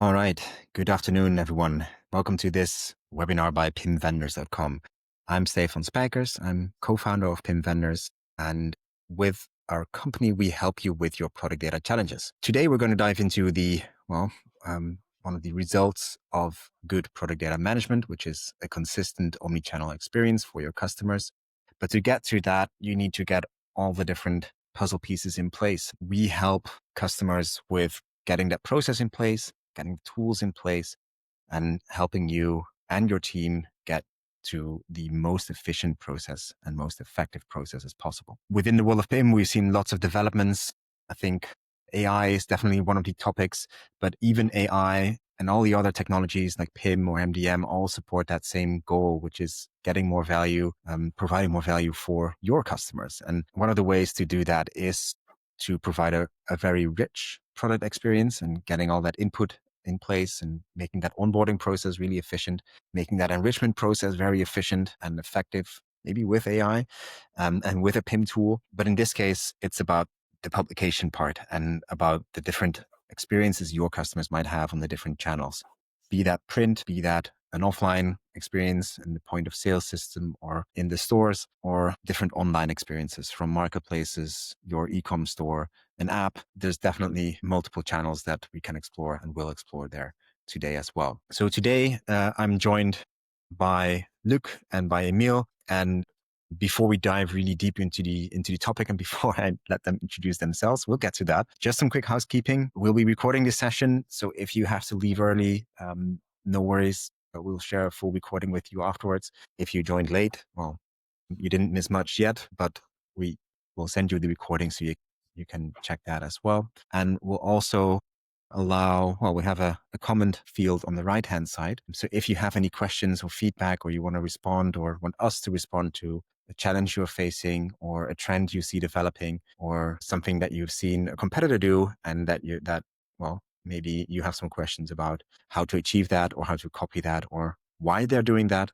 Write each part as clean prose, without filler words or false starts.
All right. Good afternoon, everyone. Welcome to this webinar by PIMvendors.com. I'm Stephan Spijkers. I'm co-founder of PIMvendors, and with our company, we help you with your product data challenges. Today, we're going to dive into one of the results of good product data management, which is a consistent omnichannel experience for your customers. But to get to that, you need to get all the different puzzle pieces in place. We help customers with getting that process in place, getting the tools in place, and helping you and your team get to the most efficient process and most effective process as possible. Within the world of PIM, we've seen lots of developments. I think AI is definitely one of the topics, but even AI and all the other technologies like PIM or MDM all support that same goal, which is getting more value, providing more value for your customers. And one of the ways to do that is to provide a very rich product experience and getting all that input in place and making that onboarding process really efficient, making that enrichment process very efficient and effective, maybe with AI and with a PIM tool. But in this case, it's about the publication part and about the different experiences your customers might have on the different channels, be that print, be that an offline experience in the point of sale system or in the stores, or different online experiences from marketplaces, your e-com store, an app. There's definitely multiple channels that we can explore and will explore there today as well. So today I'm joined by Luc and by Emile. And before we dive really deep into the topic and before I let them introduce themselves, we'll get to that. Just some quick housekeeping. We'll be recording this session. So if you have to leave early, no worries, but we'll share a full recording with you afterwards. If you joined late, well, you didn't miss much yet, but we will send you the recording so you can check that as well. And we'll also we have a comment field on the right-hand side. So if you have any questions or feedback, or you want to respond or want us to respond to a challenge you're facing or a trend you see developing or something that you've seen a competitor do and maybe you have some questions about how to achieve that or how to copy that or why they're doing that,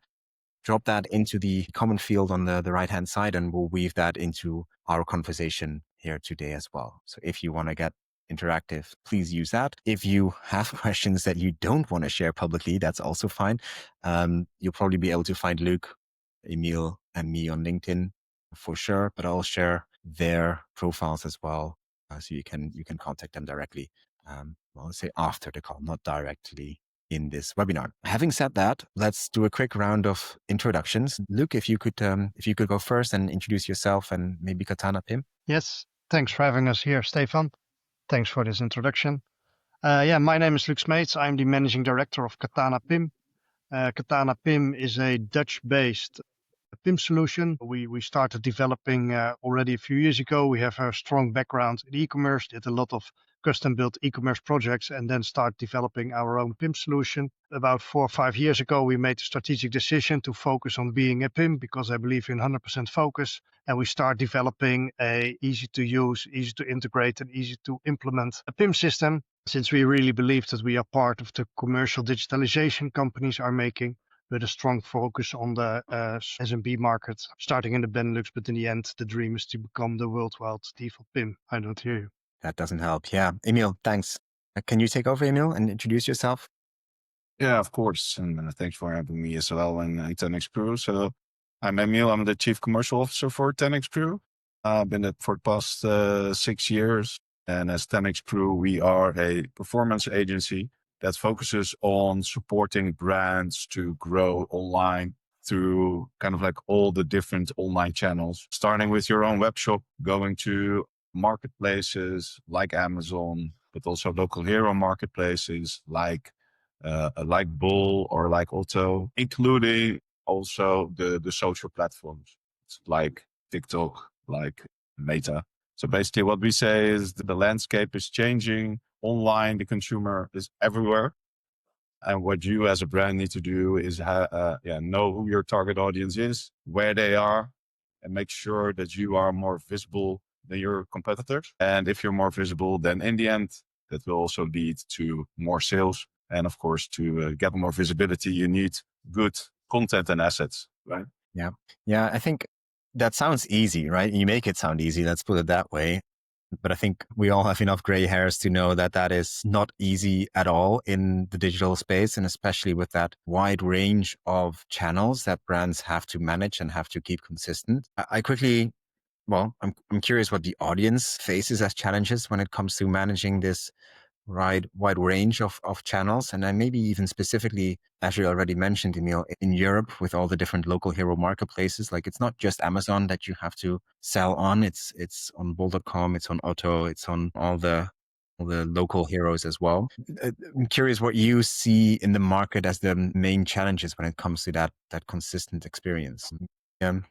drop that into the comment field on the right-hand side and we'll weave that into our conversation here today as well. So if you want to get interactive, please use that. If you have questions that you don't want to share publicly, that's also fine. You'll probably be able to find Luc, Emile, and me on LinkedIn for sure, but I'll share their profiles as well. So you can contact them directly. I'll say after the call, not directly in this webinar. Having said that, let's do a quick round of introductions. Luc, if you could go first and introduce yourself and maybe KatanaPIM. Yes, thanks for having us here, Stephan. Thanks for this introduction. My name is Luc Smeets. I'm the managing director of KatanaPIM. KatanaPIM is a Dutch-based PIM solution. We started developing already a few years ago. We have a strong background in e-commerce, did a lot of custom-built e-commerce projects, and then start developing our own PIM solution. About 4 or 5 years ago, we made the strategic decision to focus on being a PIM because I believe in 100% focus. And we start developing a easy-to-use, easy-to-integrate, and easy-to-implement a PIM system, since we really believe that we are part of the commercial digitalization companies are making, with a strong focus on the SMB market, starting in the Benelux, but in the end, the dream is to become the worldwide default PIM. I don't hear you. That doesn't help. Yeah. Emile, thanks. Can you take over, Emile, and introduce yourself? Yeah, of course. And thanks for having me as well in 10X Pro. So I'm Emile. I'm the Chief Commercial Officer for 10X Pro. I've been it for the past 6 years. And as 10X Pro, we are a performance agency that focuses on supporting brands to grow online through kind of like all the different online channels, starting with your own web shop, going to marketplaces like Amazon, but also local hero marketplaces like Bull or like Otto, including also the social platforms like TikTok, like Meta. So basically what we say is that the landscape is changing online. The consumer is everywhere. And what you as a brand need to do is know who your target audience is, where they are, and make sure that you are more visible than your competitors. And if you're more visible, then in the end, that will also lead to more sales. And of course, to get more visibility, you need good content and assets, right? Yeah. I think that sounds easy, right? You make it sound easy. Let's put it that way. But I think we all have enough gray hairs to know that that is not easy at all in the digital space, and especially with that wide range of channels that brands have to manage and have to keep consistent. I quickly, well, I'm curious what the audience faces as challenges when it comes to managing this wide range of channels. And then maybe even specifically, as you already mentioned, Emile, in Europe with all the different local hero marketplaces, like it's not just Amazon that you have to sell on. It's on Bol.com, it's on Otto, it's on all the local heroes as well. I'm curious what you see in the market as the main challenges when it comes to that consistent experience.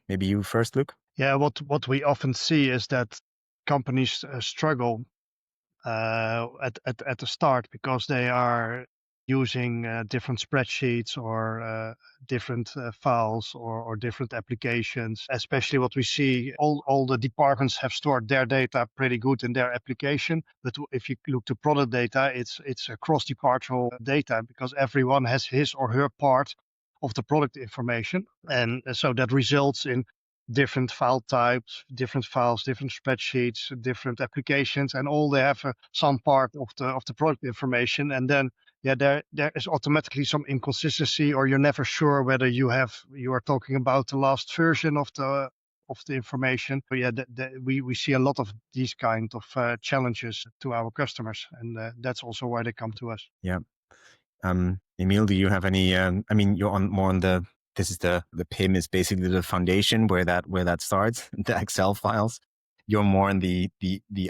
Maybe you first, Luc? Yeah, what we often see is that companies struggle at the start because they are using different spreadsheets or different files or different applications. Especially what we see, all the departments have stored their data pretty good in their application. But if you look to product data, it's a cross-departmental data because everyone has his or her part of the product information. And so that results in different file types, different files, different spreadsheets, different applications, and all they have some part of the product information. And then there is automatically some inconsistency, or you're never sure whether you are talking about the last version of the information. But we see a lot of these kind of challenges to our customers, and that's also why they come to us. Yeah. Emile, do you have any? I mean, you're more on the. This is the PIM is basically the foundation where that starts. The Excel files. You're more in the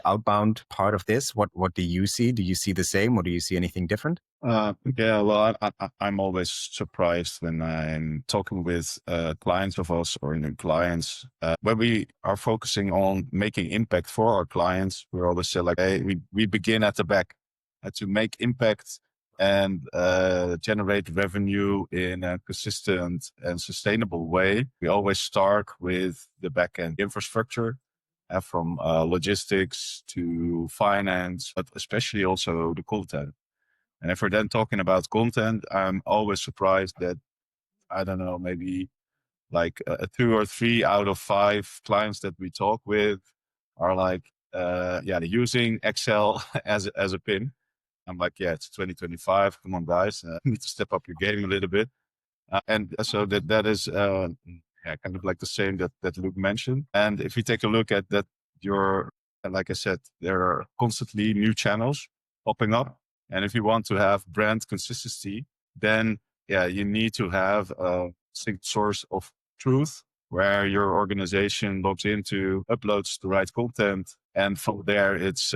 outbound part of this. What do you see? Do you see the same, or do you see anything different? Yeah, well, I'm always surprised when I'm talking with clients of us or new clients. When we are focusing on making impact for our clients, we always say like, hey, we begin at the back to make impact and generate revenue in a consistent and sustainable way. We always start with the back-end infrastructure, from logistics to finance, but especially also the content. And if we're then talking about content, I'm always surprised that, I don't know, maybe like 2 or 3 out of 5 clients that we talk with are like, they're using Excel as a PIM. I'm like, yeah, it's 2025. Come on, guys, need to step up your game a little bit. And so that is kind of like the same that Luc mentioned. And if you take a look at that, like I said, there are constantly new channels popping up. And if you want to have brand consistency, then you need to have a synced source of truth where your organization logs into, uploads the right content. And from there, it's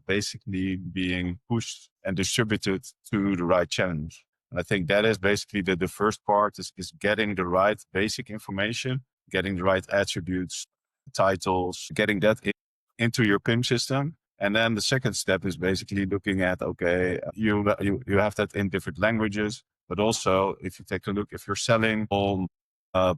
basically being pushed and distributed to the right channels. And I think that is basically the first part is getting the right basic information, getting the right attributes, titles, getting that into your PIM system. And then the second step is basically looking at, okay, you have that in different languages, but also if you take a look, if you're selling on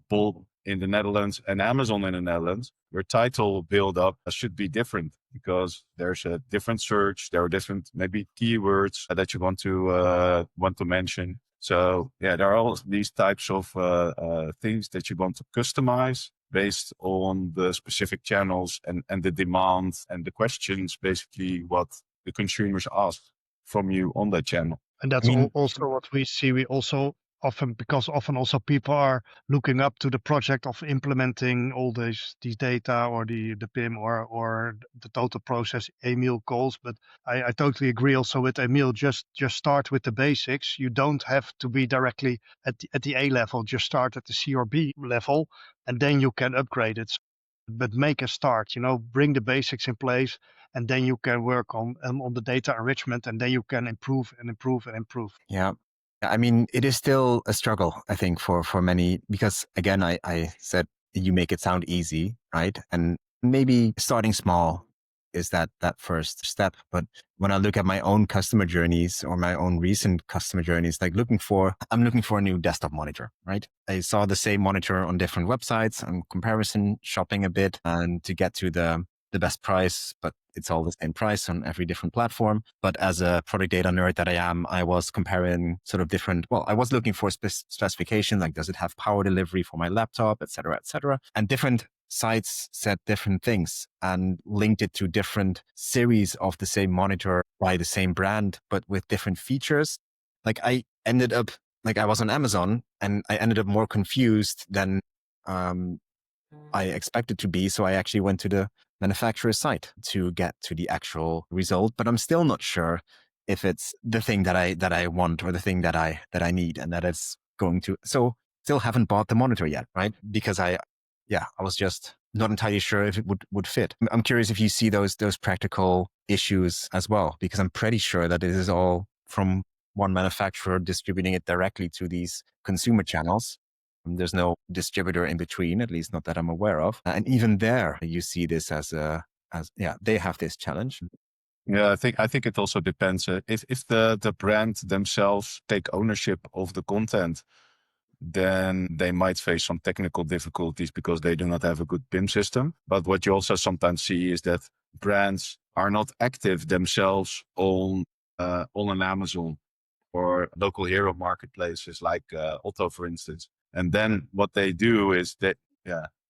Bol in the Netherlands and Amazon in the Netherlands, your title build up should be different because there's a different search. There are different maybe keywords that you want to mention. So there are all these types of things that you want to customize based on the specific channels and the demand and the questions, basically what the consumers ask from you on that channel. And that's also what we see. We also often also people are looking up to the project of implementing all these data or the PIM or the total process Emile calls. But I totally agree also with Emile. Just start with the basics. You don't have to be directly at the A level. Just start at the C or B level, and then you can upgrade it. But make a start. Bring the basics in place, and then you can work on the data enrichment, and then you can improve and improve and improve. Yeah. I mean, it is still a struggle, I think, for many, because again, I said you make it sound easy, right? And maybe starting small is that first step. But when I look at my own customer journeys or my own recent customer journeys, like I'm looking for a new desktop monitor, right? I saw the same monitor on different websites. I'm comparison shopping a bit and to get to the best price, but it's all the same price on every different platform. But as a product data nerd that I am, I was comparing sort of different, I was looking for specifications, like does it have power delivery for my laptop, et cetera, and different sites said different things and linked it to different series of the same monitor by the same brand, but with different features. Like I was on Amazon and I ended up more confused than I expected to be. So I actually went to the manufacturer's site to get to the actual result, but I'm still not sure if it's the thing that I want or the thing that I need, and that it's going to. So still haven't bought the monitor yet, right? Because I was just not entirely sure if it would fit. I'm curious if you see those practical issues as well, because I'm pretty sure that it is all from one manufacturer distributing it directly to these consumer channels. There's no distributor in between, at least not that I'm aware of. And even there, you see this they have this challenge. Yeah, I think it also depends. If the brand themselves take ownership of the content, then they might face some technical difficulties because they do not have a good PIM system. But what you also sometimes see is that brands are not active themselves on an Amazon or local hero marketplaces like Otto, for instance. And then what they do is that,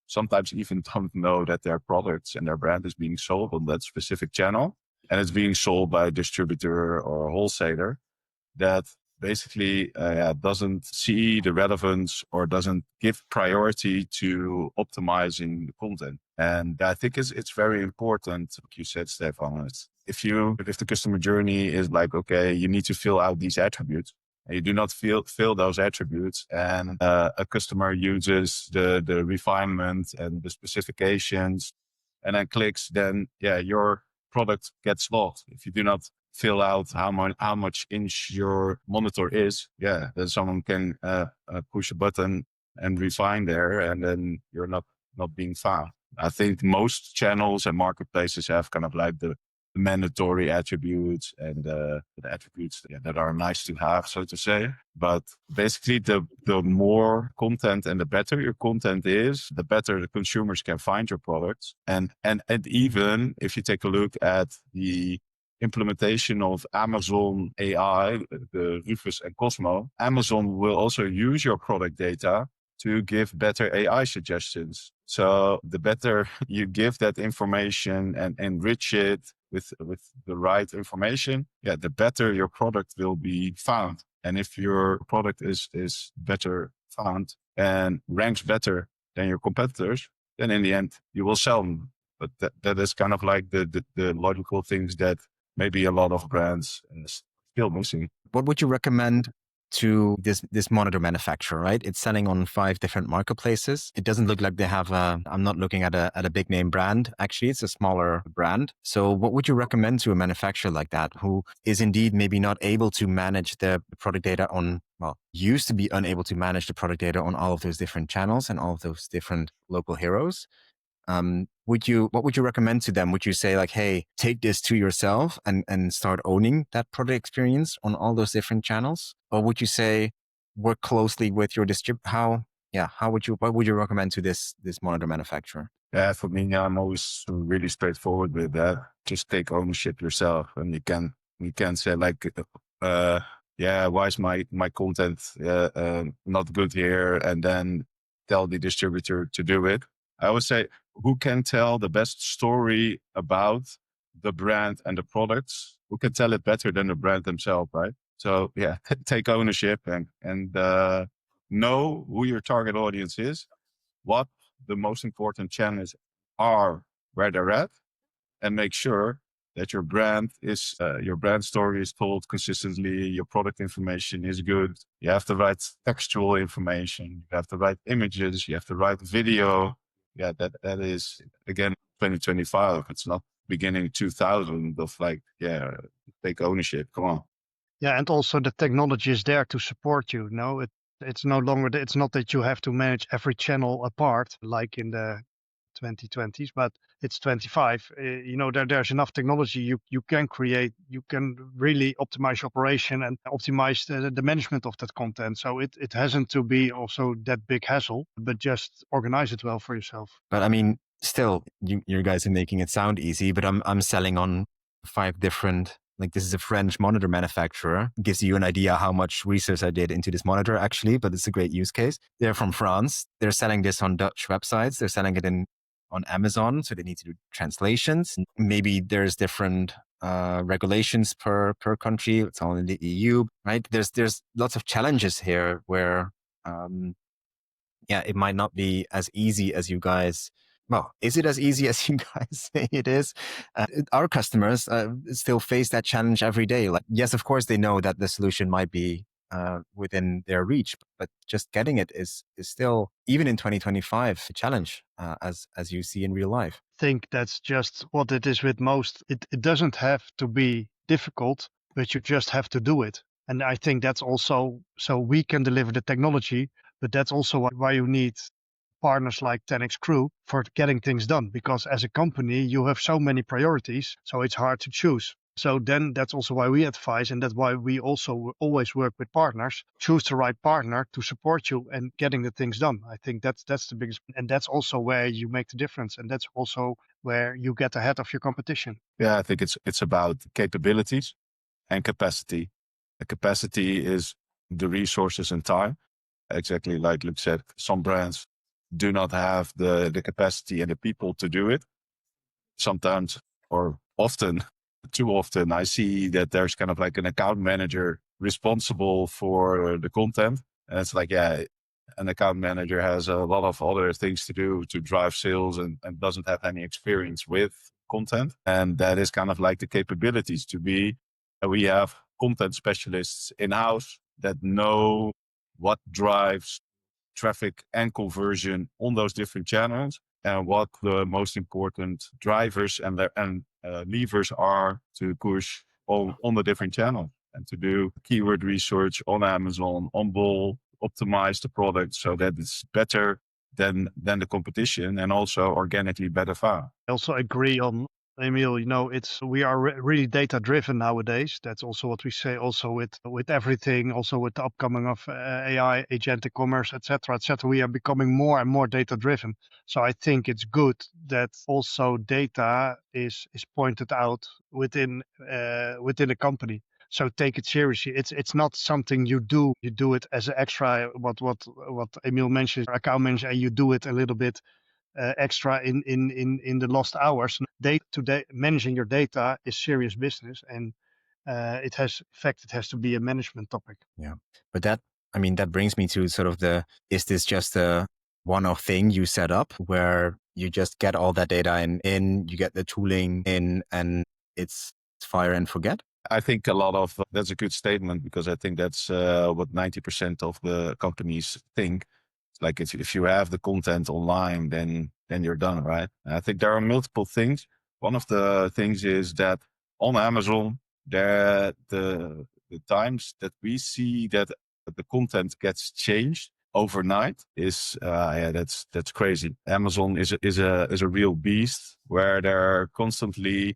sometimes even don't know that their products and their brand is being sold on that specific channel. And it's being sold by a distributor or a wholesaler that basically doesn't see the relevance or doesn't give priority to optimizing the content. And I think it's very important, like you said, Stefan. If the customer journey is like, okay, you need to fill out these attributes, and you do not fill those attributes, and a customer uses the refinement and the specifications and then clicks, then your product gets lost. If you do not fill out how much inch your monitor is, then someone can push a button and refine there, and then you're not being found. I think most channels and marketplaces have kind of like the mandatory attributes and the attributes that are nice to have, so to say. But basically, the more content and the better your content is, the better the consumers can find your products. And even if you take a look at the implementation of Amazon AI, the Rufus and Cosmo, Amazon will also use your product data to give better AI suggestions. So the better you give that information and enrich it with the right information, the better your product will be found. And if your product is better found and ranks better than your competitors, then in the end you will sell them. But that is kind of like the logical things that maybe a lot of brands still missing. What would you recommend to this monitor manufacturer, right? It's selling on 5 different marketplaces. It doesn't look like they have I'm not looking at a big name brand. Actually, it's a smaller brand. So what would you recommend to a manufacturer like that who is indeed maybe not able to manage the product data used to be unable to manage the product data on all of those different channels and all of those different local heroes? What would you recommend to them? Would you say like, hey, take this to yourself and start owning that product experience on all those different channels? Or would you say work closely with your distributor? What would you recommend to this monitor manufacturer? Yeah, for me, I'm always really straightforward with that. Just take ownership yourself, and you can say like, why is my content not good here? And then tell the distributor to do it. I always say, who can tell the best story about the brand and the products? Who can tell it better than the brand themselves, right? So take ownership and know who your target audience is, what the most important channels are, where they're at, and make sure that your brand story is told consistently. Your product information is good. You have the right textual information. You have the right images. You have the right video. Yeah, that is, again, 2025. It's not beginning 2000 of like, take ownership. Come on. Yeah, and also the technology is there to support you. No, it's no longer, it's not that you have to manage every channel apart like in the 2020s, but it's 25. There's enough technology you can create. You can really optimize your operation and optimize the management of that content. So it hasn't to be also that big hassle, but just organize it well for yourself. But I mean, still, you guys are making it sound easy, but I'm selling on 5 different. Like, this is a French monitor manufacturer. Gives you an idea how much research I did into this monitor, actually, but it's a great use case. They're from France. They're selling this on Dutch websites. They're selling it in on Amazon, so they need to do translations. Maybe there's different regulations per country. It's all in the EU, right? There's lots of challenges here where it might not be as easy as you guys. Well, is it as easy as you guys say it is? Our customers still face that challenge every day. Like, yes, of course, they know that the solution might be within their reach, but just getting it is still, even in 2025, a challenge, as you see in real life. I think that's just what it is with most. It doesn't have to be difficult, but you just have to do it. And I think that's also so we can deliver the technology, but that's also why you need partners like 10x Crew for getting things done, because as a company you have so many priorities, so it's hard to choose. So then that's also why we advise, and that's why we also always work with partners. Choose the right partner to support you and getting the things done. I think that's the biggest, and that's also where you make the difference, and that's also where you get ahead of your competition. Yeah, I think it's about capabilities and capacity. The capacity is the resources and time. Exactly like Luc said, some brands do not have the capacity and the people to do it. Sometimes, or often, too often, I see that there's kind of like an account manager responsible for the content. And it's like, yeah, an account manager has a lot of other things to do to drive sales and doesn't have any experience with content. And that is kind of like the capabilities to be. We have content specialists in-house that know what drives traffic and conversion on those different channels and what the most important drivers and levers are to push on the different channels, and to do keyword research on Amazon, on Bol, optimize the product so that it's better than the competition and also organically better far. I also agree on Emile, we are really data driven nowadays. That's also what we say also with everything, also with the upcoming of AI, agentic commerce, etc., etc. We are becoming more and more data driven. So I think it's good that also data is pointed out within a company. So take it seriously. It's not something you do. You do it as an extra. What Emile mentioned, account manager, and you do it a little bit extra in the lost hours. Today, managing your data is serious business, and it has to be a management topic. Yeah, but that brings me to sort of is this just a one-off thing you set up where you just get all that data in, you get the tooling in, and it's fire and forget? I think that's a good statement, because I think that's what 90% of the companies think. Like if you have the content online, then you're done, right? And I think there are multiple things. One of the things is that on Amazon, the times that we see that the content gets changed overnight is that's crazy. Amazon is a real beast where there are constantly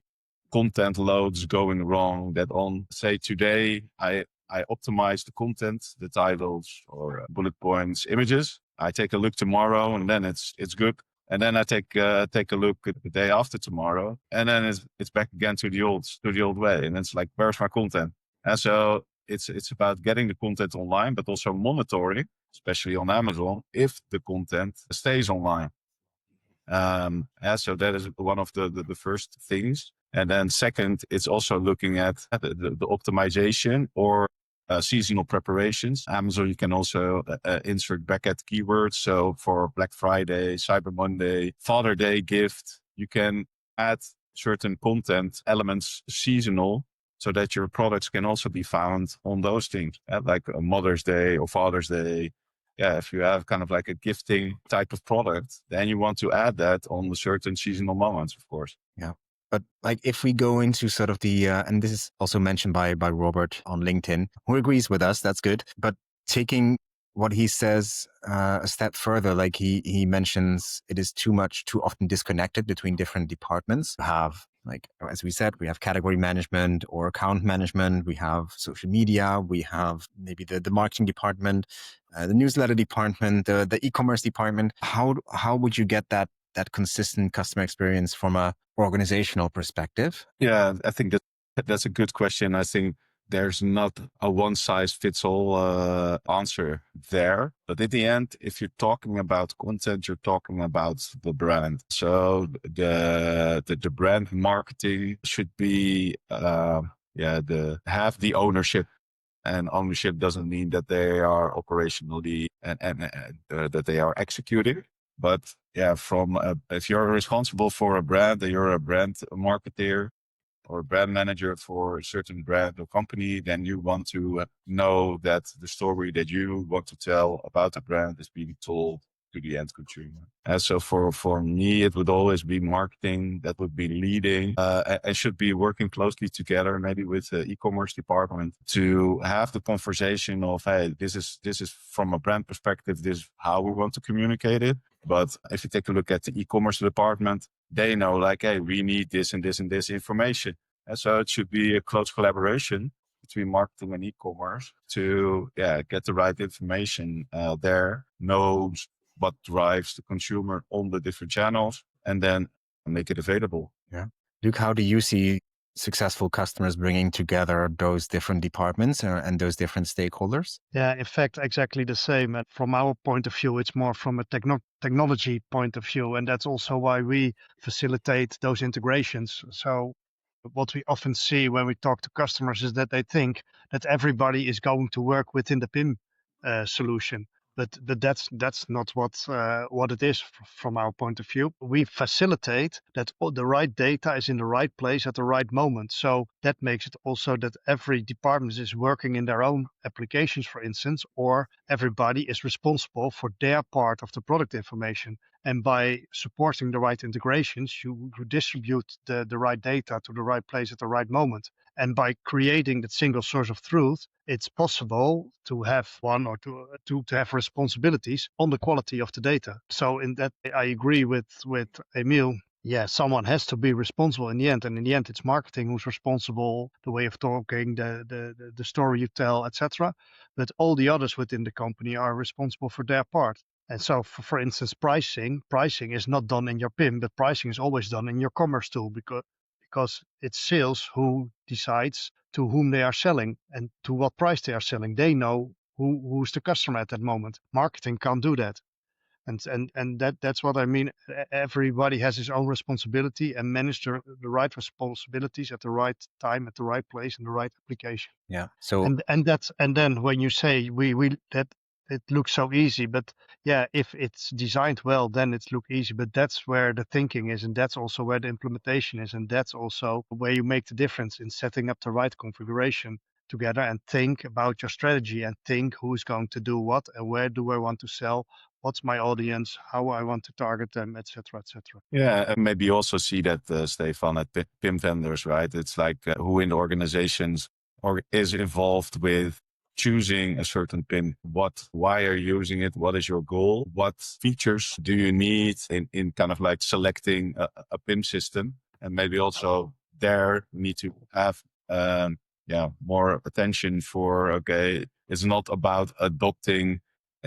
content loads going wrong. That on, say, today I optimize the content, the titles or bullet points, images. I take a look tomorrow and then it's good. And then I take a look at the day after tomorrow, and then it's back again to the old way. And it's like, where's my content? And so it's about getting the content online, but also monitoring, especially on Amazon, if the content stays online. So that is one of the first things. And then second, it's also looking at the optimization or seasonal preparations. Amazon, you can also insert back-end keywords. So for Black Friday, Cyber Monday, Father Day gift, you can add certain content elements seasonal so that your products can also be found on those things, like Mother's Day or Father's Day. Yeah, if you have kind of like a gifting type of product, then you want to add that on the certain seasonal moments, of course. Yeah. But like if we go into sort of and this is also mentioned by Robert on LinkedIn, who agrees with us, that's good. But taking what he says a step further, like he mentions it is too often disconnected between different departments. We have, like, as we said, we have category management or account management. We have social media. We have maybe the marketing department, the newsletter department, the e-commerce department. How would you get that consistent customer experience from a organizational perspective? Yeah, I think that's a good question. I think there's not a one size fits all answer there. But at the end, if you're talking about content, you're talking about the brand. So the brand marketing should be have the ownership. And ownership doesn't mean that they are operationally and that they are executing. But if you're responsible for a brand, you're a brand marketeer or brand manager for a certain brand or company, then you want to know that the story that you want to tell about the brand is being told to the end consumer. And so for me, it would always be marketing that would be leading and should be working closely together, maybe with the e-commerce department, to have the conversation of, hey, this is from a brand perspective, this is how we want to communicate it. But if you take a look at the e-commerce department, they know like, hey, we need this and this and this information. And so it should be a close collaboration between marketing and e-commerce to get the right information there, knows what drives the consumer on the different channels, and then make it available. Yeah. Luc, how do you see successful customers bringing together those different departments and those different stakeholders? Yeah, in fact, exactly the same. And from our point of view, it's more from a technology point of view. And that's also why we facilitate those integrations. So what we often see when we talk to customers is that they think that everybody is going to work within the PIM solution. But that's not what it is from our point of view. We facilitate that the right data is in the right place at the right moment. So that makes it also that every department is working in their own applications, for instance, or everybody is responsible for their part of the product information. And by supporting the right integrations, you distribute the right data to the right place at the right moment. And by creating that single source of truth, it's possible to have one or to have responsibilities on the quality of the data. So in that, I agree with Emile. Yeah, someone has to be responsible in the end. And in the end, it's marketing who's responsible, the way of talking, the story you tell, etc. But all the others within the company are responsible for their part. And so, for instance, pricing is not done in your PIM, but pricing is always done in your commerce tool because it's sales who decides to whom they are selling and to what price they are selling. They know who's the customer at that moment. Marketing can't do that. And that's what I mean. Everybody has his own responsibility and manage the right responsibilities at the right time, at the right place, in the right application. Yeah. So and then when you say that it looks so easy, but yeah, if it's designed well, then it looks easy. But that's where the thinking is, and that's also where the implementation is, and that's also where you make the difference in setting up the right configuration together and think about your strategy and think who's going to do what and where do I want to sell, what's my audience, how I want to target them, etc., etc. Yeah, and maybe you also see that, Stephan, at PIMvendors, right? It's like who in the organizations or is involved with choosing a certain PIM. Why are you using it? What is your goal? What features do you need in kind of like selecting a PIM system? And maybe also there need to have more attention for, okay, it's not about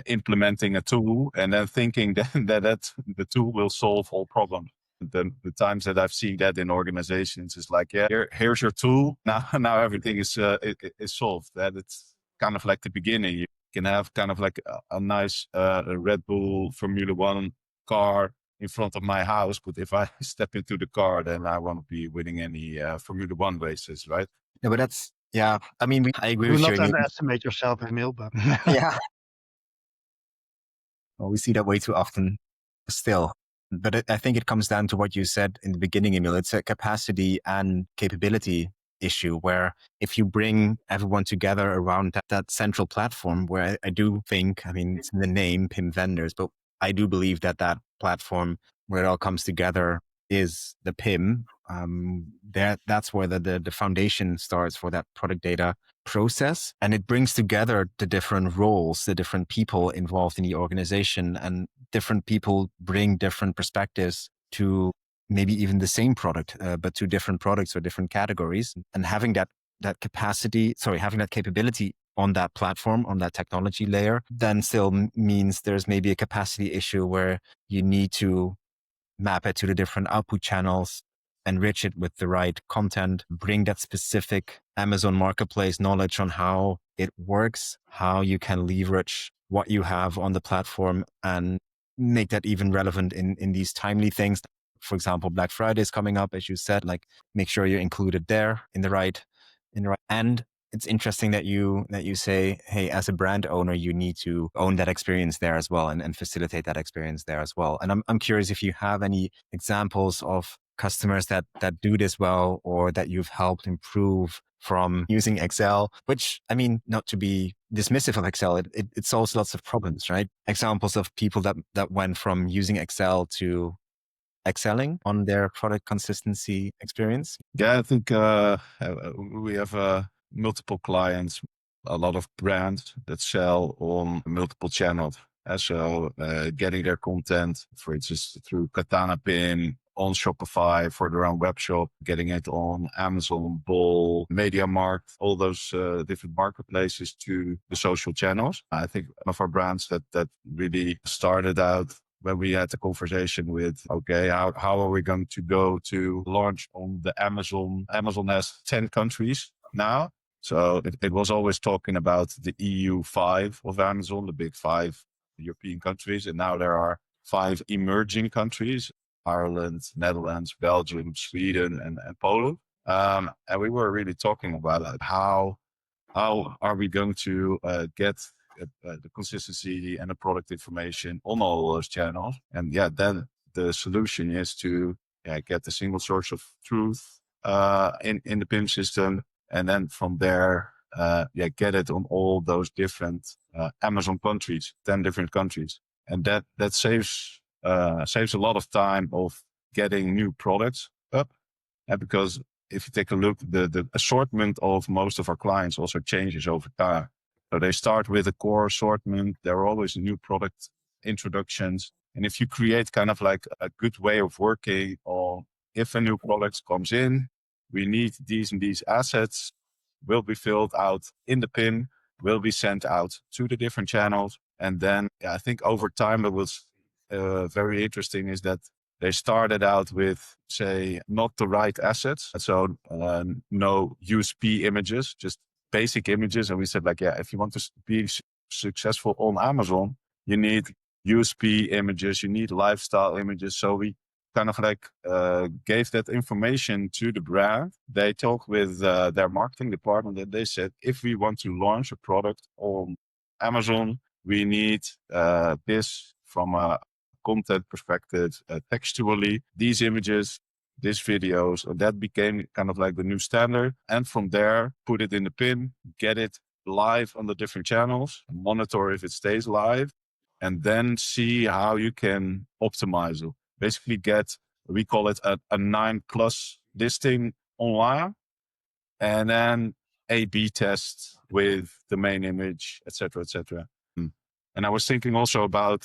implementing a tool and then thinking that the tool will solve all problems. The times that I've seen that in organizations is like, here's your tool. Now everything is solved. That it's kind of like the beginning. You can have kind of like a nice Red Bull Formula One car in front of my house, but if I step into the car, then I won't be winning any Formula One races, right? Yeah, but I mean, I agree with you. Do not underestimate yourself, Emile, but yeah. Well, we see that way too often still. But I think it comes down to what you said in the beginning, Emile. It's a capacity and capability issue where if you bring everyone together around that central platform where I do think, I mean, it's in the name PIMvendors, but I do believe that platform where it all comes together is the PIM. That's where the foundation starts for that product data process. And it brings together the different roles, the different people involved in the organization, and different people bring different perspectives to maybe even the same product, but to different products or different categories. And having that capability on that platform, on that technology layer, then still means there's maybe a capacity issue where you need to map it to the different output channels enrich it with the right content, bring that specific Amazon marketplace knowledge on how it works, how you can leverage what you have on the platform and make that even relevant in these timely things. For example, Black Friday is coming up, as you said, like make sure you're included there in the right. And it's interesting that you say, hey, as a brand owner, you need to own that experience there as well and facilitate that experience there as well. And I'm curious if you have any examples of customers that do this well or that you've helped improve from using Excel, which, I mean, not to be dismissive of Excel, it solves lots of problems, right? Examples of people that went from using Excel to excelling on their product consistency experience. Yeah, I think we have multiple clients, a lot of brands that sell on multiple channels. So getting their content, for instance, through KatanaPIM, on Shopify for their own web shop, getting it on Amazon, Bol, MediaMarkt, all those different marketplaces to the social channels. I think one of our brands that really started out when we had the conversation with, okay, how are we going to go to launch on the Amazon? Amazon has 10 countries now. So it was always talking about the EU5 of Amazon, the big 5 European countries. And now there are 5 emerging countries, Ireland, Netherlands, Belgium, Sweden, and Poland. And we were really talking about how are we going to get the consistency and the product information on all those channels. And then the solution is to get the single source of truth in the PIM system. And then from there, get it on all those different Amazon countries, 10 different countries. And that saves a lot of time of getting new products up. Because if you take a look, the assortment of most of our clients also changes over time. So they start with a core assortment. There are always new product introductions. And if you create kind of like a good way of working on if a new product comes in, we need these and these assets will be filled out in the PIM, will be sent out to the different channels. And then I think over time, it was very interesting is that they started out with, say, not the right assets. So no USP images, just basic images. And we said like, if you want to be successful on Amazon, you need USP images, you need lifestyle images. So we kind of like gave that information to the brand. They talked with their marketing department and they said, if we want to launch a product on Amazon, we need this from a content perspective, textually, these images, these videos, that became kind of like the new standard. And from there, put it in the PIM, get it live on the different channels, monitor if it stays live, and then see how you can optimize it. Basically we call it a 9+ listing online, and then A/B test with the main image, etc., etc. And I was thinking also about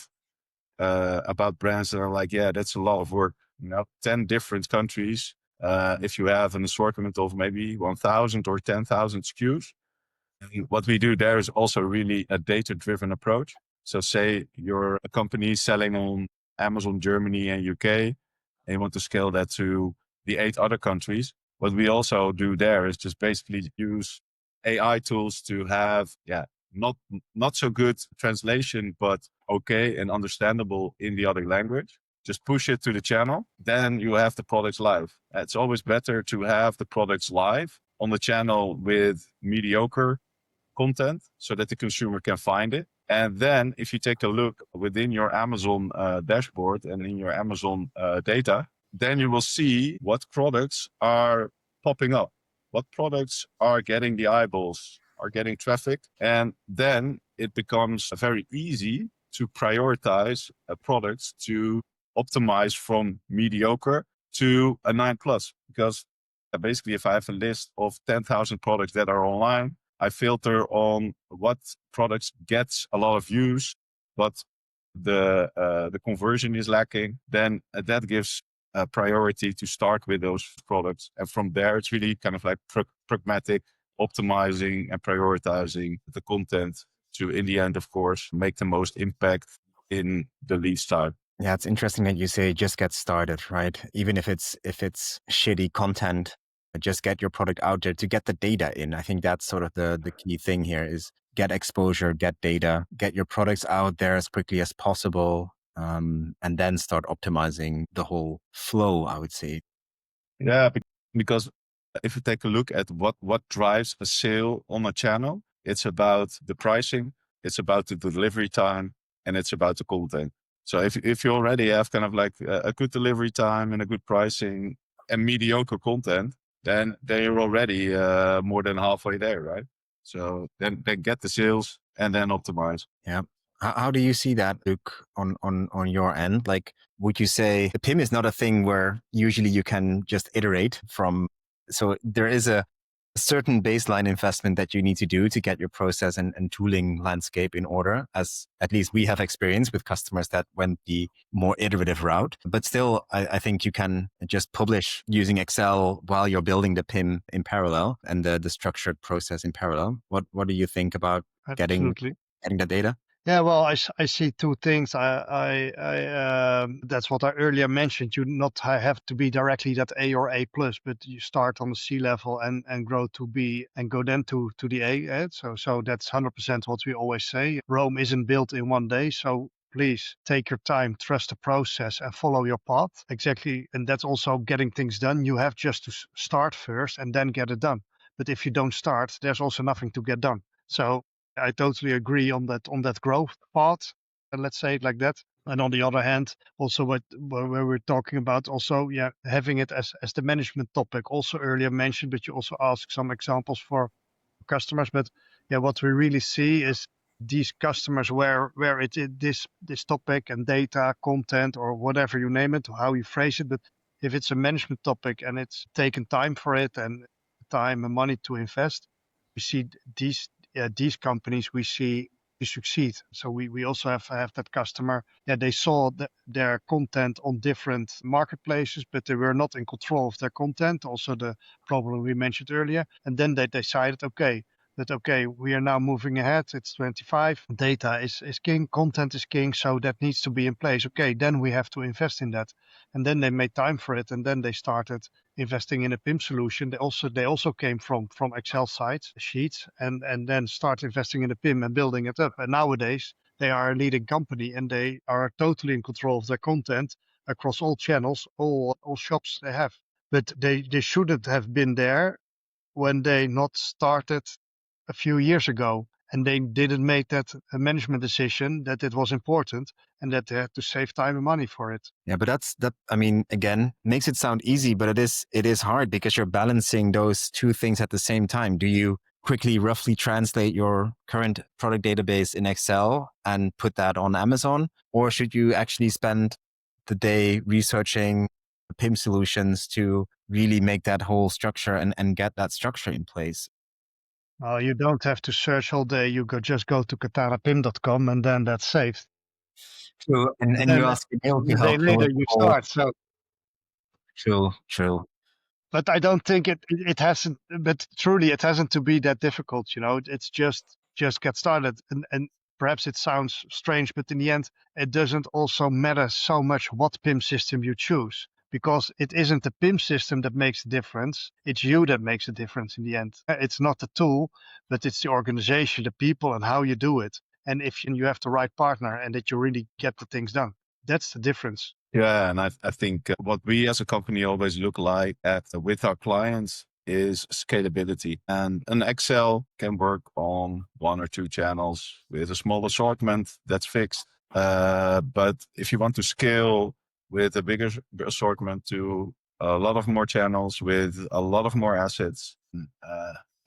brands that are like, that's a lot of work. 10 different countries. If you have an assortment of maybe 1,000 or 10,000 SKUs. And what we do there is also really a data-driven approach. So say you're a company selling on Amazon, Germany, and UK, and you want to scale that to the 8 other countries. What we also do there is just basically use AI tools to have, not so good translation, but okay and understandable in the other language. Just push it to the channel. Then you have the products live. It's always better to have the products live on the channel with mediocre content so that the consumer can find it. And then if you take a look within your Amazon dashboard and in your Amazon data, then you will see what products are popping up, what products are getting the eyeballs, are getting traffic. And then it becomes very easy to prioritize products to optimize from mediocre to a 9+. Because basically, if I have a list of 10,000 products that are online, I filter on what products gets a lot of views, but the conversion is lacking. Then that gives a priority to start with those products. And from there, it's really kind of like pragmatic optimizing and prioritizing the content to, in the end, of course, make the most impact in the lead time. Yeah, it's interesting that you say just get started, right? Even if it's shitty content, just get your product out there to get the data in. I think that's sort of the key thing here is get exposure, get data, get your products out there as quickly as possible, and then start optimizing the whole flow, I would say. Yeah, because if you take a look at what drives a sale on a channel, it's about the pricing, it's about the delivery time, and it's about the content. So if you already have kind of like a good delivery time and a good pricing and mediocre content, then you're already more than halfway there, right? So then get the sales and then optimize. Yeah. How do you see that, Luc, on your end? Like, would you say the PIM is not a thing where usually you can just iterate from? So there is a certain baseline investment that you need to do to get your process and tooling landscape in order, as at least we have experience with customers that went the more iterative route. But still, I think you can just publish using Excel while you're building the PIM in parallel and the structured process in parallel. What do you think about getting the data? Yeah, well, I see two things. That's what I earlier mentioned. You not have to be directly that A or A plus, but you start on the C level and grow to B and go then to the A. So that's 100% what we always say. Rome isn't built in one day. So please take your time, trust the process and follow your path. Exactly. And that's also getting things done. You have just to start first and then get it done. But if you don't start, there's also nothing to get done. So I totally agree on that growth part, and let's say it like that. And on the other hand, also where we're talking about also, having it as the management topic, also earlier mentioned, but you also asked some examples for customers. But what we really see is these customers where this topic and data, content, or whatever you name it, or how you phrase it, but if it's a management topic and it's taken time for it and time and money to invest, we see these companies we see succeed. So we also have that customer. Yeah, they saw their content on different marketplaces, but they were not in control of their content. Also the problem we mentioned earlier. And then they decided, okay, we are now moving ahead. It's 25. Data is king, content is king, so that needs to be in place. Okay, then we have to invest in that. And then they made time for it, and then they started investing in a PIM solution. They also came from Excel sheets, and then start investing in a PIM and building it up. And nowadays they are a leading company, and they are totally in control of their content across all channels, all shops they have. But they shouldn't have been there when they not started a few years ago, and they didn't make that a management decision that it was important and that they had to save time and money for it. Yeah, but I mean, again, makes it sound easy, but it is hard because you're balancing those two things at the same time. Do you quickly, roughly translate your current product database in Excel and put that on Amazon? Or should you actually spend the day researching PIM solutions to really make that whole structure and get that structure in place? Well, you don't have to search all day. You just go to KatanaPIM.com and then that's saved. True. And you ask Emile to a day help you with later the you whole. start. So, True. but I don't think it hasn't. But truly, it hasn't to be that difficult. It's just get started. And perhaps it sounds strange, but in the end, it doesn't also matter so much what PIM system you choose, because it isn't the PIM system that makes the difference. It's you that makes the difference in the end. It's not the tool, but it's the organization, the people, and how you do it. And if you have the right partner and that you really get the things done, that's the difference. Yeah, and I think what we as a company always look like at with our clients is scalability. And an Excel can work on one or two channels with a small assortment that's fixed. But if you want to scale with a bigger assortment to a lot of more channels with a lot of more assets,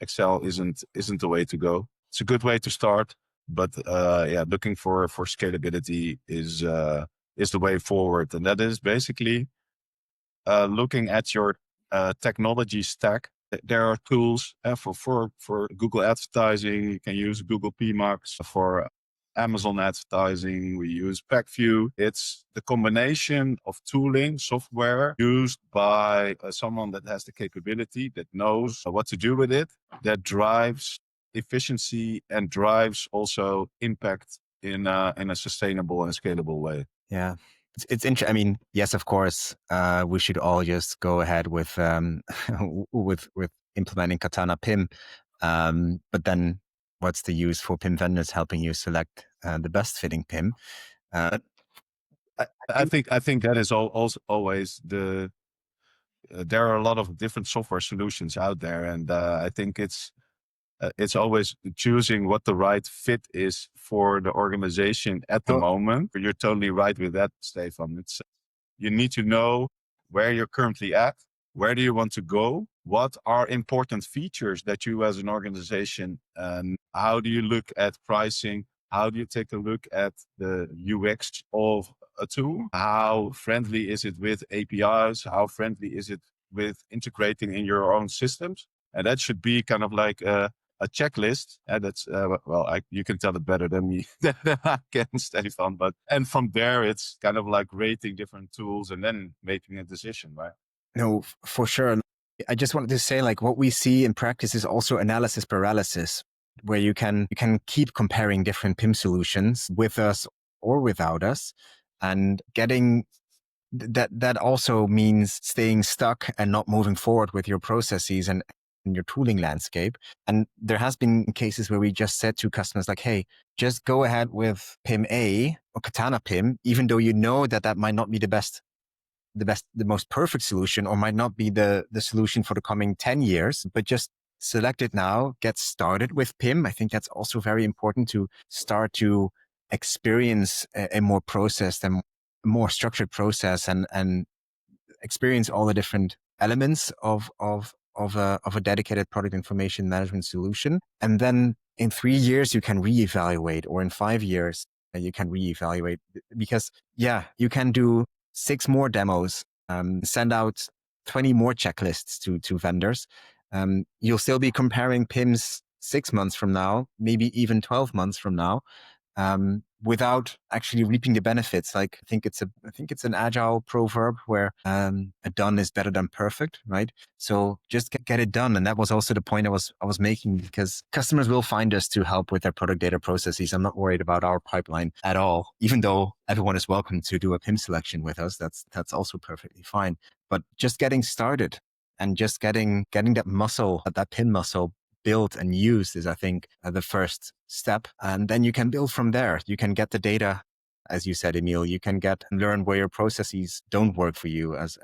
Excel isn't the way to go. It's a good way to start, but looking for scalability is the way forward. And that is basically looking at your technology stack. There are tools for Google advertising. You can use Google PMax. For Amazon advertising, we use PackView. It's the combination of tooling, software used by someone that has the capability, that knows what to do with it, that drives efficiency and drives also impact in a sustainable and scalable way. Yeah. it's interesting. I mean, yes, of course, we should all just go ahead with with implementing KatanaPIM. But then, what's the use for PIM vendors helping you select the best fitting PIM? I think that is also always the. There are a lot of different software solutions out there, and I think it's always choosing what the right fit is for the organization at the moment. You're totally right with that, Stefan. It's you need to know where you're currently at. Where do you want to go? What are important features that you as an organization, how do you look at pricing? How do you take a look at the UX of a tool? How friendly is it with APIs? How friendly is it with integrating in your own systems? And that should be kind of like a checklist. And that's, you can tell it better than me, than I can, Stefan. And from there, it's kind of like rating different tools and then making a decision, right? No, for sure. I just wanted to say, like, what we see in practice is also analysis paralysis, where you can keep comparing different PIM solutions with us or without us, and getting that also means staying stuck and not moving forward with your processes and your tooling landscape. And there has been cases where we just said to customers like, hey, just go ahead with PIM A or KatanaPIM, even though you know that might not be the most perfect solution, or might not be the solution for the coming 10 years, but just select it now, get started with PIM. I think that's also very important, to start to experience a more processed and more structured process, and experience all the different elements of a dedicated product information management solution. And then in 3 years, you can reevaluate, or in 5 years, you can reevaluate, because you can do 6 more demos, send out 20 more checklists to vendors. You'll still be comparing PIMs 6 months from now, maybe even 12 months from now, without actually reaping the benefits. Like, I think it's an agile proverb where a done is better than perfect, right? So just get it done. And that was also the point I was making, because customers will find us to help with their product data processes. I'm not worried about our pipeline at all, even though everyone is welcome to do a PIM selection with us. That's also perfectly fine. But just getting started and just getting that muscle, that PIM muscle, built and used is, I think, the first step. And then you can build from there. You can get the data, as you said, Emile. You can learn where your processes don't work for you, as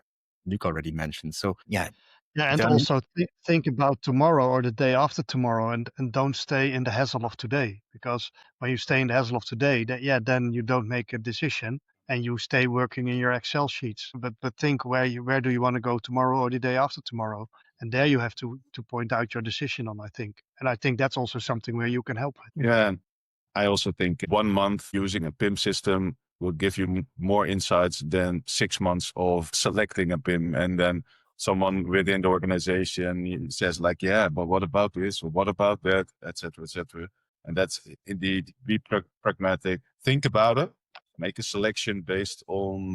Luc already mentioned. So and also think about tomorrow or the day after tomorrow, and don't stay in the hassle of today. Because when you stay in the hassle of today, then you don't make a decision and you stay working in your Excel sheets. But think, where do you want to go tomorrow or the day after tomorrow? And there you have to point out your decision on, I think. And I think that's also something where you can help with. Yeah. I also think 1 month using a PIM system will give you more insights than 6 months of selecting a PIM. And then someone within the organization says like, yeah, but what about this? Or what about that? Et cetera, et cetera. And that's indeed, be pragmatic. Think about it. Make a selection based on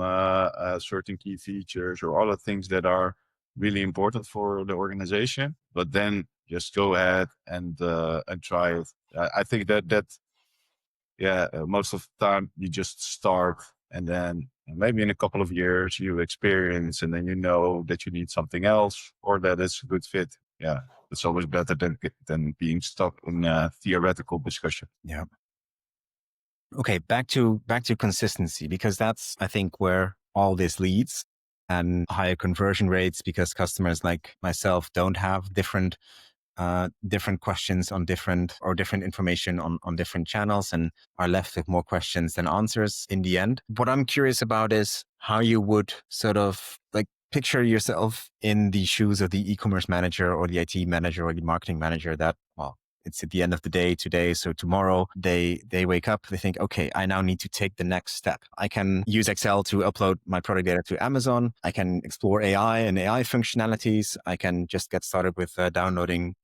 certain key features or other things that are really important for the organization. But then just go ahead and try it. I think that most of the time you just start, and then maybe in a couple of years you experience, and then you know that you need something else or that it's a good fit. Yeah, it's always better than being stuck in a theoretical discussion. Yeah. Okay, back to consistency, because that's, I think, where all this leads, and higher conversion rates, because customers like myself don't have different questions on different information on different channels, and are left with more questions than answers in the end. What I'm curious about is how you would sort of like picture yourself in the shoes of the e-commerce manager or the IT manager or the marketing manager that, well, it's at the end of the day today. So tomorrow they wake up, they think, okay, I now need to take the next step. I can use Excel to upload my product data to Amazon. I can explore AI and AI functionalities. I can just get started with signing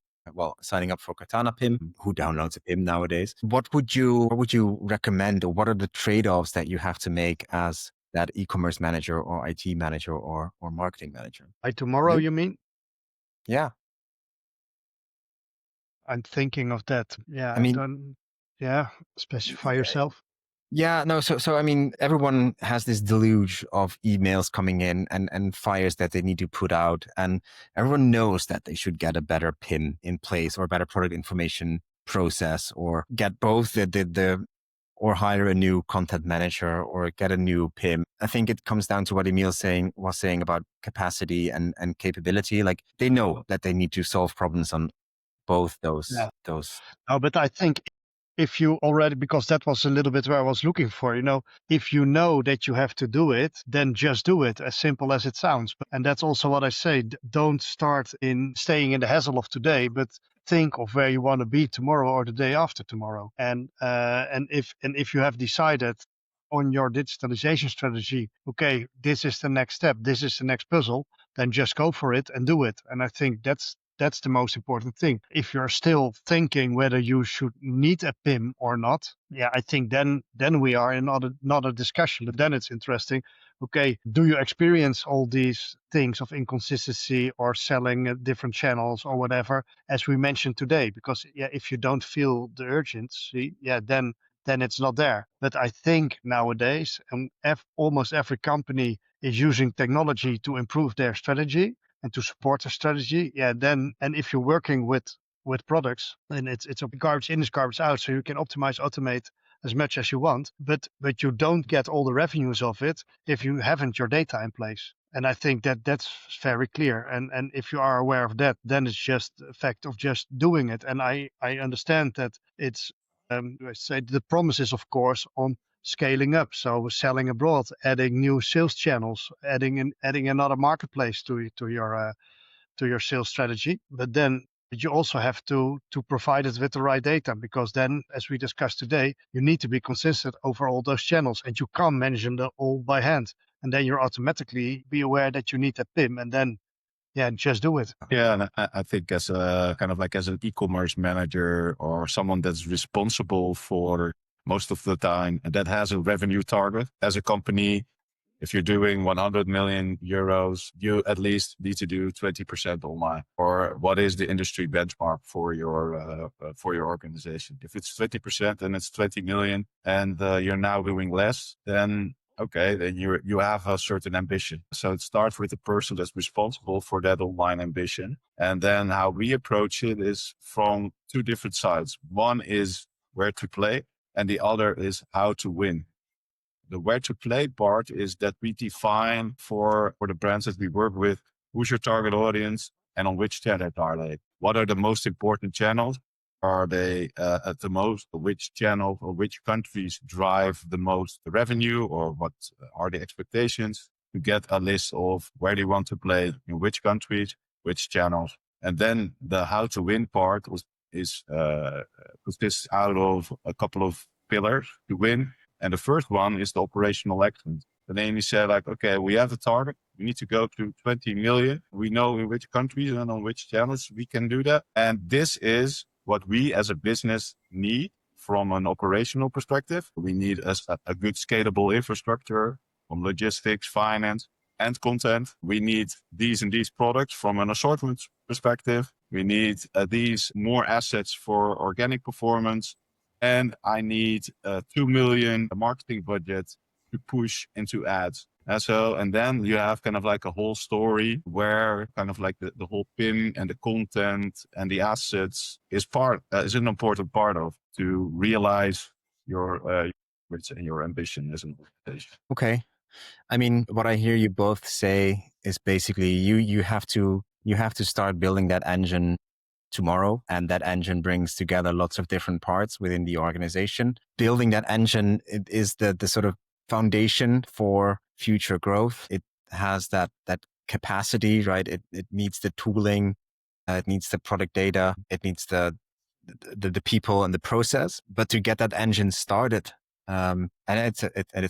up for KatanaPIM. Who downloads a PIM nowadays? What would you recommend, or what are the trade-offs that you have to make as that e-commerce manager or IT manager or marketing manager? By tomorrow, you mean? Yeah. I'm thinking of that. Yeah. I mean, specify yourself. Yeah, no. So I mean, everyone has this deluge of emails coming in and fires that they need to put out, and everyone knows that they should get a better PIM in place or better product information process, or get both the or hire a new content manager or get a new PIM. I think it comes down to what Emile was saying about capacity and capability. Like they know that they need to solve problems on both those. No, but I think if you already, because that was a little bit where I was looking for, if you know that you have to do it, then just do it, as simple as it sounds. And that's also what I say. Don't start in staying in the hassle of today, but think of where you want to be tomorrow or the day after tomorrow. And if you have decided on your digitalization strategy, okay, this is the next step, this is the next puzzle, then just go for it and do it. And I think that's the most important thing. If you're still thinking whether you should need a PIM or not, yeah, I think then we are in another discussion. But then it's interesting. Okay, do you experience all these things of inconsistency or selling different channels or whatever, as we mentioned today? Because yeah, if you don't feel the urgency, yeah, then it's not there. But I think nowadays, almost every company is using technology to improve their strategy and to support a strategy, then, and if you're working with products, then it's a garbage in is garbage out, so you can automate as much as you want, but you don't get all the revenues of it if you haven't your data in place. And I think that's very clear. And if you are aware of that, then it's just a fact of just doing it. And I understand that it's I say the promise is, of course, on scaling up, so selling abroad, adding new sales channels, adding another marketplace to your sales strategy. But then you also have to provide it with the right data, because then, as we discussed today, you need to be consistent over all those channels, and you can't manage them all by hand. And then you're automatically be aware that you need that PIM, and then just do it. Yeah, and I think as a kind of like as an e-commerce manager or someone that's responsible for most of the time and that has a revenue target as a company, if you're doing 100 million euros, you at least need to do 20% online. Or what is the industry benchmark for your organization? If it's 20%, then it's 20 million, and you're now doing less, then okay, then you have a certain ambition. So it starts with the person that's responsible for that online ambition. And then how we approach it is from two different sides. One is where to play, and the other is how to win. The where to play part is that we define for the brands that we work with, who's your target audience and on which channel are they? What are the most important channels? Are they at the most? Which channel or which countries drive the most revenue, or what are the expectations? To get a list of where they want to play, in which countries, which channels. And then the how to win part consists out of a couple of pillars to win. And the first one is the operational excellence. And then you say like, okay, we have a target. We need to go to 20 million. We know in which countries and on which channels we can do that. And this is what we as a business need from an operational perspective. We need a good scalable infrastructure from logistics, finance, and content. We need these and these products from an assortment perspective. We need these more assets for organic performance. And I need 2 million marketing budget to push into ads. And then you have kind of like a whole story where kind of like the whole PIM and the content and the assets is an important part of to realize your ambition as an organization. Okay. I mean, what I hear you both say is basically you have to start building that engine tomorrow, and that engine brings together lots of different parts within the organization. Building that engine is the sort of foundation for future growth. It has that capacity, right? It needs the tooling, it needs the product data, it needs the people and the process. But to get that engine started, and it's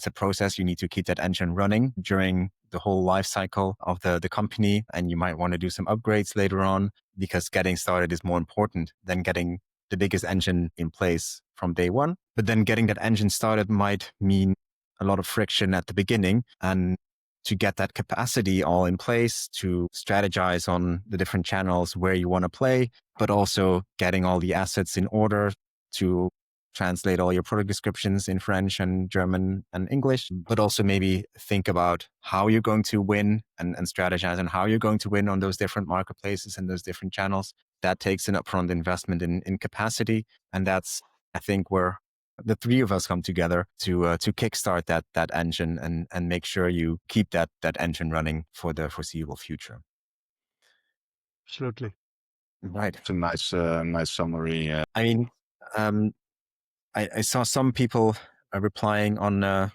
a process. You need to keep that engine running during the whole life cycle of the company, and you might want to do some upgrades later on, because getting started is more important than getting the biggest engine in place from day one. But then getting that engine started might mean a lot of friction at the beginning, and to get that capacity all in place to strategize on the different channels where you want to play, but also getting all the assets in order to translate all your product descriptions in French and German and English, but also maybe think about how you're going to win and strategize on how you're going to win on those different marketplaces and those different channels. That takes an upfront investment in capacity. And that's, I think, where the three of us come together to kickstart that engine and make sure you keep that engine running for the foreseeable future. Absolutely. Right. It's a nice summary. I mean, I saw some people replying on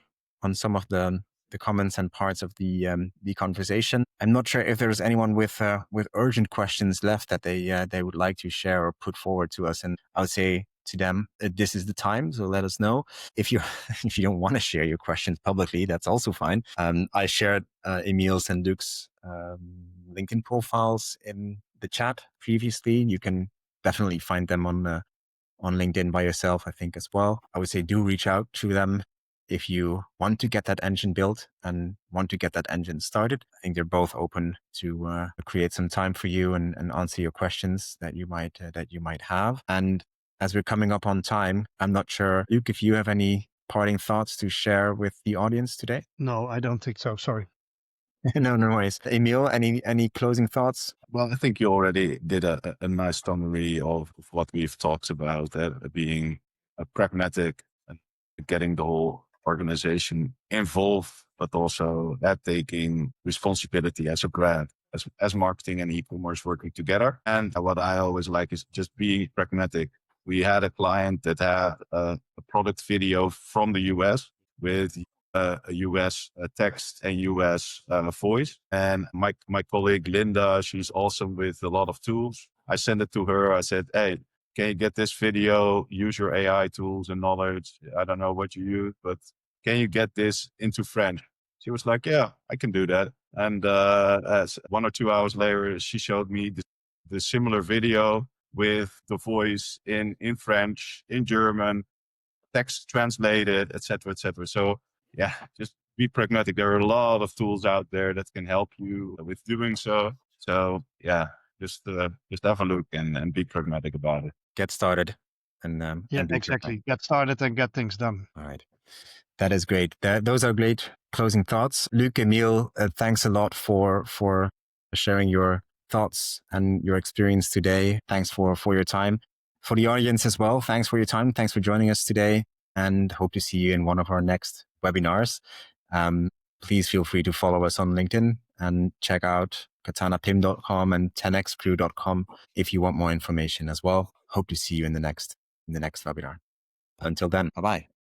some of the comments and parts of the conversation. I'm not sure if there's anyone with urgent questions left that they would like to share or put forward to us. And I would say to them, this is the time. So let us know if you if you don't want to share your questions publicly. That's also fine. I shared Emile's and Luc's LinkedIn profiles in the chat previously. You can definitely find them on LinkedIn by yourself, I think, as well. I would say do reach out to them if you want to get that engine built and want to get that engine started. I think they're both open to create some time for you and answer your questions that you might have. And as we're coming up on time, I'm not sure, Luc, if you have any parting thoughts to share with the audience today. No, I don't think so. Sorry. No worries. Emile, any closing thoughts? Well, I think you already did a nice summary of what we've talked about, being pragmatic and getting the whole organization involved, but also taking responsibility as a brand, as marketing and e-commerce working together. And what I always like is just being pragmatic. We had a client that had a product video from the US with a US text and US voice. And my colleague Linda, she's awesome with a lot of tools. I sent it to her. I said, hey, can you get this video, use your AI tools and knowledge? I don't know what you use, but can you get this into French? She was like, yeah, I can do that. And 1 or 2 hours later, she showed me the similar video with the voice in French, in German, text translated, etc., etc. So yeah, just be pragmatic. There are a lot of tools out there that can help you with doing so. So yeah, just have a look and be pragmatic about it. Get started. And exactly. Get started and get things done. All right. That is great. Those are great closing thoughts. Luc, Emile, thanks a lot for sharing your thoughts and your experience today. Thanks for your time. For the audience as well, thanks for your time. Thanks for joining us today, and hope to see you in one of our next webinars. Please feel free to follow us on LinkedIn and check out KatanaPIM.com and 10xcrew.com if you want more information as well. Hope to see you in the next webinar. Until then, bye-bye.